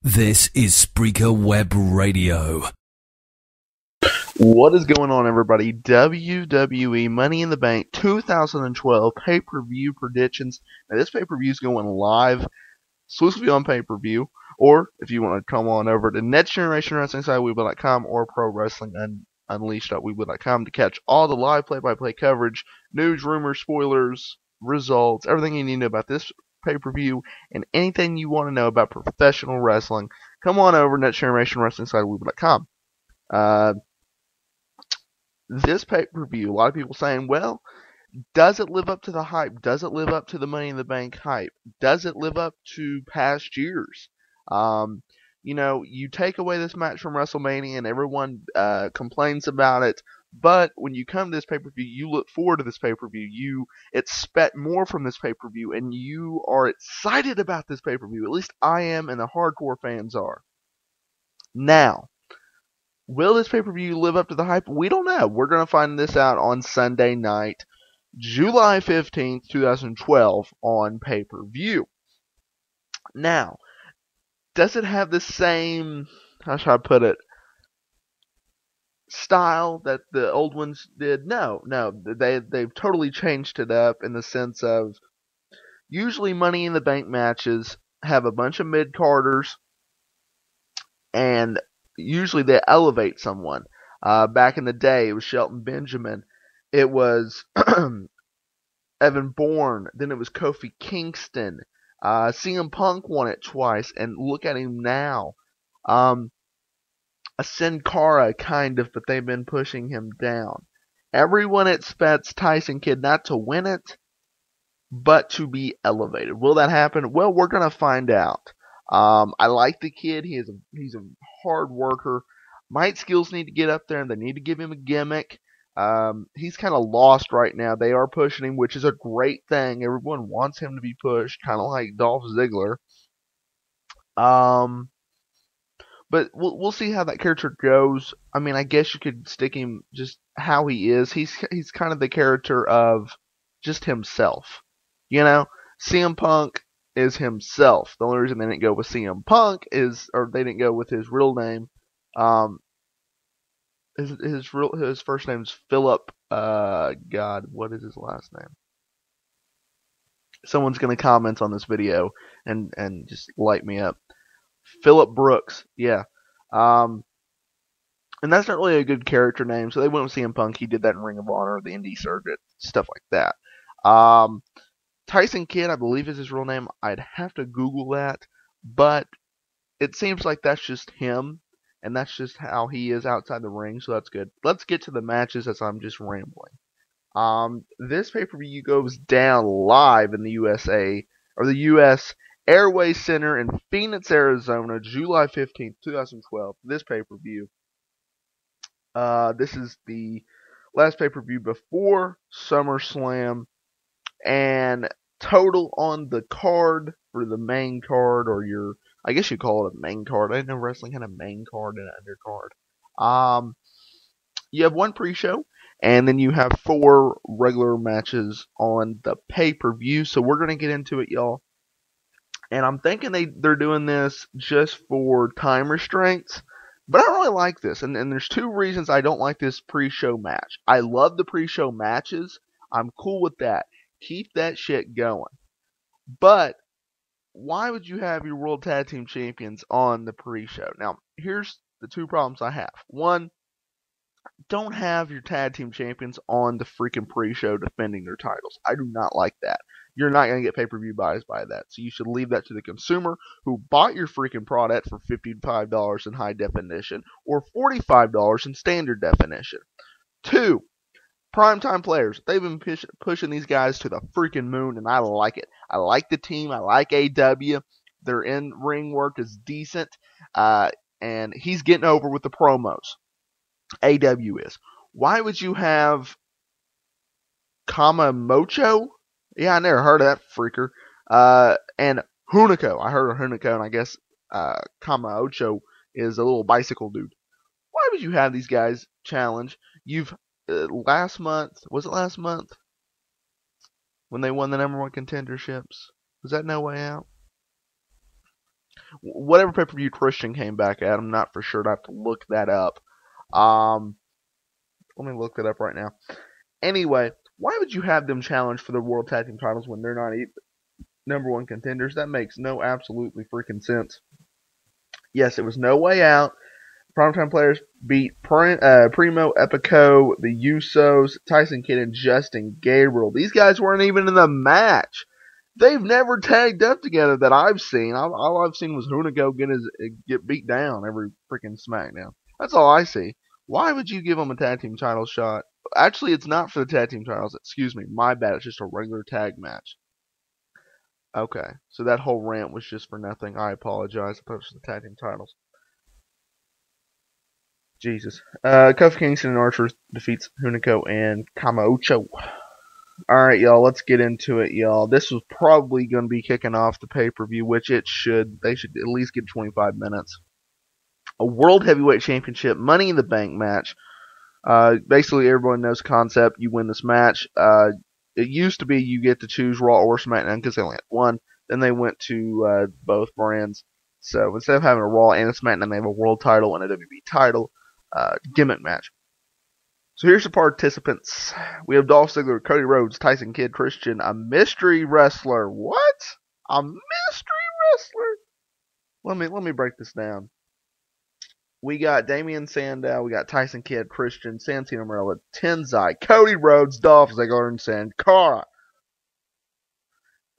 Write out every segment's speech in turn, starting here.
This is Spreaker Web Radio. What is going on, everybody? WWE Money in the Bank 2012 pay-per-view predictions. Now, this pay-per-view is going live exclusively on pay-per-view, or if you want to come on over to Next Generation Wrestling site, weebly.com, or Pro Wrestling Unleashed.weebly.com to catch all the live play-by-play coverage, news, rumors, spoilers, results, everything you need to know about this pay-per-view, and anything you want to know about professional wrestling. Come on over to Next Generation Wrestling site, weebly.com. This pay-per-view, a lot of people saying, well, does it live up to the hype? Does it live up to the Money in the Bank hype? Does it live up to past years? You take away this match from WrestleMania and everyone complains about it, but when you come to this pay-per-view, you look forward to this pay-per-view. You expect more from this pay-per-view, and you are excited about this pay-per-view. At least I am, and the hardcore fans are. Now, will this pay-per-view live up to the hype? We don't know. We're going to find this out on Sunday night, July 15th, 2012 on pay-per-view. Now, does it have the same, how should I put it, style that the old ones did? No. They've totally changed it up in the sense of usually Money in the Bank matches have a bunch of mid-carders and usually they elevate someone. Back in the day, it was Shelton Benjamin. It was Evan Bourne. Then it was Kofi Kingston. CM Punk won it twice, and look at him now. A Sin Cara, kind of, but they've been pushing him down. Everyone expects Tyson Kidd not to win it, but to be elevated. Will that happen? Well, we're going to find out. I like the kid. He's a hard worker. Might skills need to get up there, and they need to give him a gimmick. He's kind of lost right now. They are pushing him, which is a great thing. Everyone wants him to be pushed, kind of like Dolph Ziggler. But we'll see how that character goes. I mean, I guess you could stick him just how he is. He's kind of the character of just himself. CM Punk is himself. The only reason they didn't go with CM Punk or they didn't go with his real name. His first name's Philip. God, what is his last name? Someone's gonna comment on this video and just light me up. Philip Brooks, yeah. And that's not really a good character name, so they went with CM Punk. He did that in Ring of Honor, the indie circuit, stuff like that. Tyson Kidd, I believe, is his real name. I'd have to Google that, but it seems like that's just him, and that's just how he is outside the ring, so that's good. Let's get to the matches as I'm just rambling. This pay-per-view goes down live in the USA, or the U.S. Airway Center in Phoenix, Arizona, July 15th, 2012. This pay-per-view. This is the last pay-per-view before SummerSlam, and total on the card for the main card, or I guess you call it a main card. I didn't know wrestling had a main card and an undercard. You have one pre-show, and then you have 4 regular matches on the pay-per-view. So we're gonna get into it, y'all. And I'm thinking they're doing this just for time restraints, but I don't really like this. And there's 2 reasons I don't like this pre-show match. I love the pre-show matches. I'm cool with that. Keep that shit going. But why would you have your World Tag Team Champions on the pre-show? Now, here's the 2 problems I have. One, don't have your Tag Team Champions on the freaking pre-show defending their titles. I do not like that. You're not going to get pay-per-view buys by that. So you should leave that to the consumer who bought your freaking product for $55 in high definition or $45 in standard definition. 2, primetime players. They've been pushing these guys to the freaking moon, and I like it. I like the team. I like AW. Their in-ring work is decent, and he's getting over with the promos. AW is. Why would you have Kamamocho? Yeah, I never heard of that freaker. And Hunico. I heard of Hunico, and I guess Kamamocho is a little bicycle dude. Why would you have these guys challenge? You've last month, was it last month when they won the #1 contenderships? Was that No Way Out? Whatever pay-per-view Christian came back at, I'm not for sure. I have to look that up. Um, Let me look that up right now. Anyway, why would you have them challenge for the World Tag Team titles when they're not even #1 contenders? That makes no absolutely freaking sense. Yes, it was No Way Out. Primetime players beat Primo, Epico, the Usos, Tyson Kidd, and Justin Gabriel. These guys weren't even in the match. They've never tagged up together that I've seen. All I've seen was Hunico get beat down every freaking SmackDown. That's all I see. Why would you give them a tag team title shot? Actually, it's not for the tag team titles. Excuse me. My bad. It's just a regular tag match. Okay. So that whole rant was just for nothing. I apologize. I thought it was the tag team titles. Jesus. Kofi Kingston and Archer defeats Hunico and Kamaucho. Alright, y'all, let's get into it, y'all. This was probably going to be kicking off the pay-per-view, which it should. They should at least get 25 minutes. A World Heavyweight Championship Money in the Bank match. Basically, everyone knows the concept. You win this match. It used to be you get to choose Raw or SmackDown because they only had one. Then they went to both brands. So instead of having a Raw and a SmackDown, they have a World title and a WWE title gimmick match. So here's the participants. We have Dolph Ziggler, Cody Rhodes, Tyson Kidd, Christian, a mystery wrestler. What? A mystery wrestler? Let me break this down. We got Damian Sandow, we got Tyson Kidd, Christian, Santino Marella, Tenzai, Cody Rhodes, Dolph Ziggler, and Sin Cara.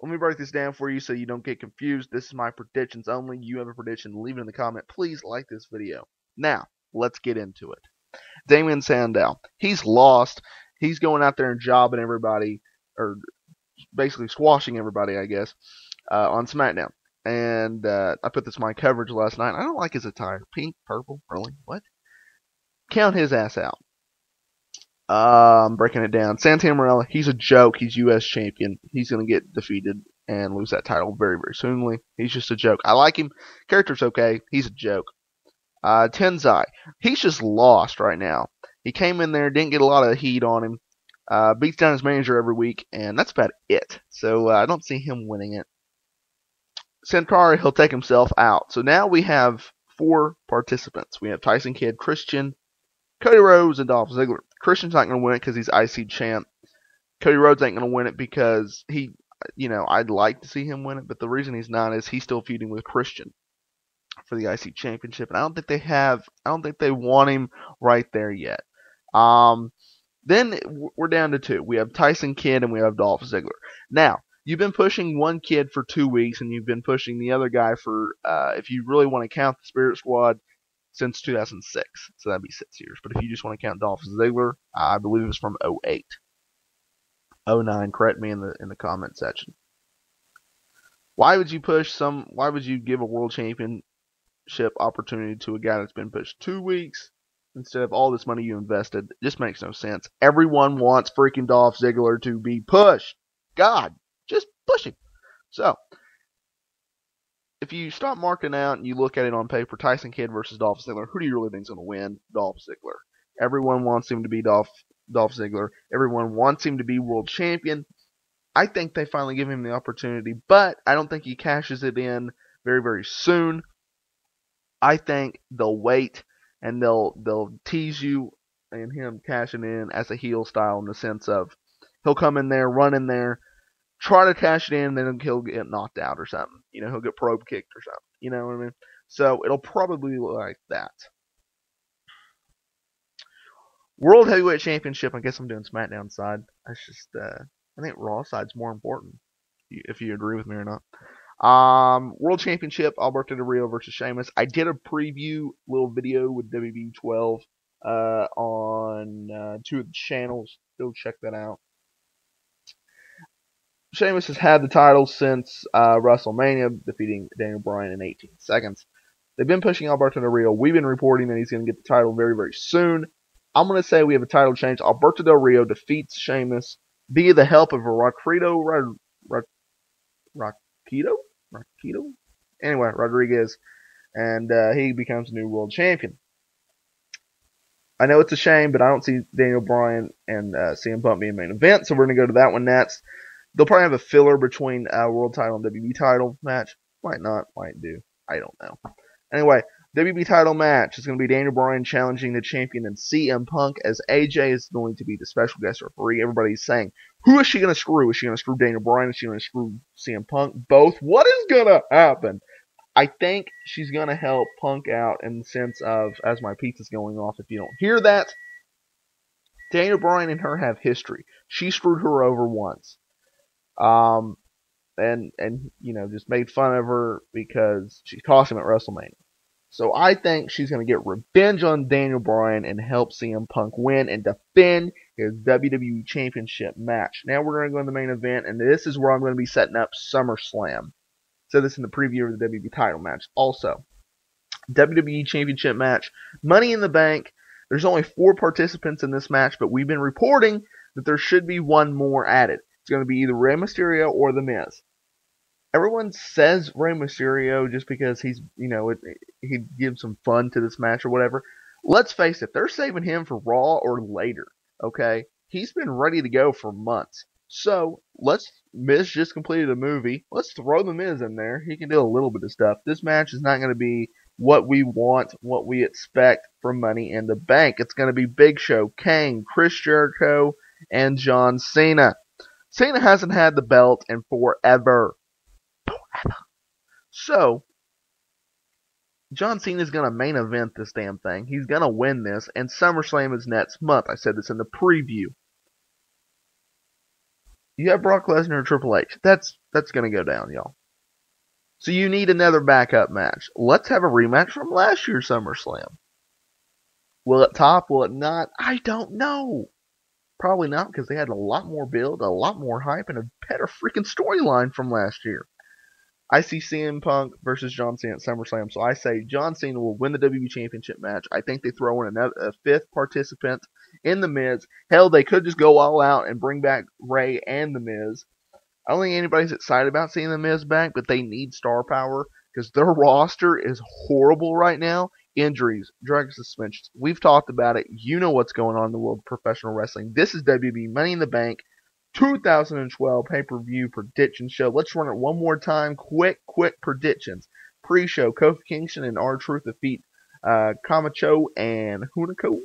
Let me break this down for you so you don't get confused. This is my predictions only. You have a prediction, leave it in the comment. Please like this video. Now, let's get into it. Damian Sandow, he's lost. He's going out there and jobbing everybody, or basically squashing everybody, I guess, on SmackDown. And I put this in my coverage last night. I don't like his attire. Pink, purple, really? What? Count his ass out. I'm breaking it down. Santino Marella, he's a joke. He's U.S. champion. He's going to get defeated and lose that title very, very soonly. He's just a joke. I like him. Character's okay. He's a joke. Tenzai, he's just lost right now. He came in there, didn't get a lot of heat on him, beats down his manager every week, and that's about it. So I don't see him winning it. Sin Cara, he'll take himself out. So now we have 4 participants. We have Tyson Kidd, Christian, Cody Rhodes, and Dolph Ziggler. Christian's not going to win it because he's IC champ. Cody Rhodes ain't going to win it because I'd like to see him win it, but the reason he's not is he's still feuding with Christian for the IC championship, and I don't think they want him right there yet. Then we're down to 2. We have Tyson Kidd and we have Dolph Ziggler. Now, you've been pushing one kid for 2 weeks, and you've been pushing the other guy for, if you really want to count the Spirit Squad, since 2006. So that'd be 6 years. But if you just want to count Dolph Ziggler, I believe it was from 08. 09, correct me in the comment section. Why would you give a world championship opportunity to a guy that's been pushed 2 weeks instead of all this money you invested? It just makes no sense. Everyone wants freaking Dolph Ziggler to be pushed. God, just push him. So, if you stop marking out and you look at it on paper, Tyson Kidd versus Dolph Ziggler, who do you really think is going to win? Dolph Ziggler. Everyone wants him to be Dolph Ziggler. Everyone wants him to be world champion. I think they finally give him the opportunity, but I don't think he cashes it in very, very soon. I think they'll wait and they'll tease you and him cashing in as a heel style in the sense of he'll come in there, run in there, try to cash it in, then he'll get knocked out or something. He'll get probe kicked or something. You know what I mean? So it'll probably look like that. World Heavyweight Championship, I guess I'm doing SmackDown side. That's just, I think Raw side's more important, if you agree with me or not. World Championship, Alberto Del Rio versus Sheamus. I did a preview little video with WWE 12 on 2 of the channels. Go check that out. Sheamus has had the title since WrestleMania, defeating Daniel Bryan in 18 seconds. They've been pushing Alberto Del Rio. We've been reporting that he's going to get the title very, very soon. I'm going to say we have a title change. Alberto Del Rio defeats Sheamus via the help of a Raquito? Anyway, Rodriguez. And he becomes the new world champion. I know it's a shame, but I don't see Daniel Bryan and CM Punk being main event, so we're going to go to that one next. They'll probably have a filler between world title and WWE title match. Might not, might do. I don't know. Anyway, WWE title match is going to be Daniel Bryan challenging the champion and CM Punk, as AJ is going to be the special guest referee. Everybody's saying, who is she going to screw? Is she going to screw Daniel Bryan? Is she going to screw CM Punk? Both? What is going to happen? I think she's going to help Punk out in the sense of, as my pizza's going off, if you don't hear that, Daniel Bryan and her have history. She screwed her over once. And just made fun of her because she cost him at WrestleMania. So I think she's going to get revenge on Daniel Bryan and help CM Punk win and defend his WWE Championship match. Now we're going to go in the main event, and this is where I'm going to be setting up SummerSlam. Said this in the preview of the WWE title match. Also, WWE Championship match, Money in the Bank. There's only 4 participants in this match, but we've been reporting that there should be one more added. It's going to be either Rey Mysterio or The Miz. Everyone says Rey Mysterio just because he gives some fun to this match or whatever. Let's face it, they're saving him for Raw or later, okay? He's been ready to go for months. So, Miz just completed a movie. Let's throw The Miz in there. He can do a little bit of stuff. This match is not going to be what we want, what we expect from Money in the Bank. It's going to be Big Show, Kane, Chris Jericho, and John Cena. Cena hasn't had the belt in forever. So, John Cena is going to main event this damn thing. He's going to win this, and SummerSlam is next month. I said this in the preview. You have Brock Lesnar and Triple H. That's going to go down, y'all. So you need another backup match. Let's have a rematch from last year's SummerSlam. Will it top? Will it not? I don't know. Probably not, because they had a lot more build, a lot more hype, and a better freaking storyline from last year. I see CM Punk versus John Cena at SummerSlam, so I say John Cena will win the WWE Championship match. I think they throw in a 5th participant in The Miz. Hell, they could just go all out and bring back Rey and The Miz. I don't think anybody's excited about seeing The Miz back, but they need star power because their roster is horrible right now. Injuries, drug suspensions. We've talked about it. You know what's going on in the world of professional wrestling. This is WWE Money in the Bank 2012 pay-per-view prediction show. Let's run it one more time. Quick predictions. Pre-show, Kofi Kingston and R-Truth defeat Camacho and Hunico.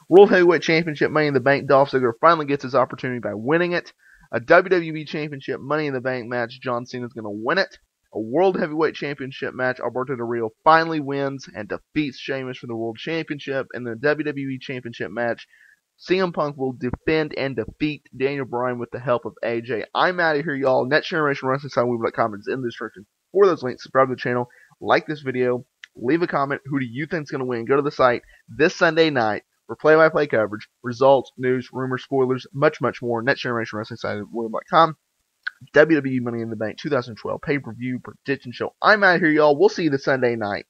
World Heavyweight Championship Money in the Bank. Dolph Ziggler finally gets his opportunity by winning it. A WWE Championship Money in the Bank match. John Cena is going to win it. A World Heavyweight Championship match. Alberto Del Rio finally wins and defeats Sheamus for the World Championship. In the WWE Championship match, CM Punk will defend and defeat Daniel Bryan with the help of AJ. I'm out of here, y'all. Next Generation Wrestling Side, we will comments in the description for those links. Subscribe to the channel, like this video, leave a comment. Who do you think is going to win? Go to the site this Sunday night for play-by-play coverage, results, news, rumors, spoilers, much more. Next Generation Wrestling Side at William.com. WWE Money in the Bank 2012 pay-per-view prediction show. I'm out of here, y'all. We'll see you this Sunday night.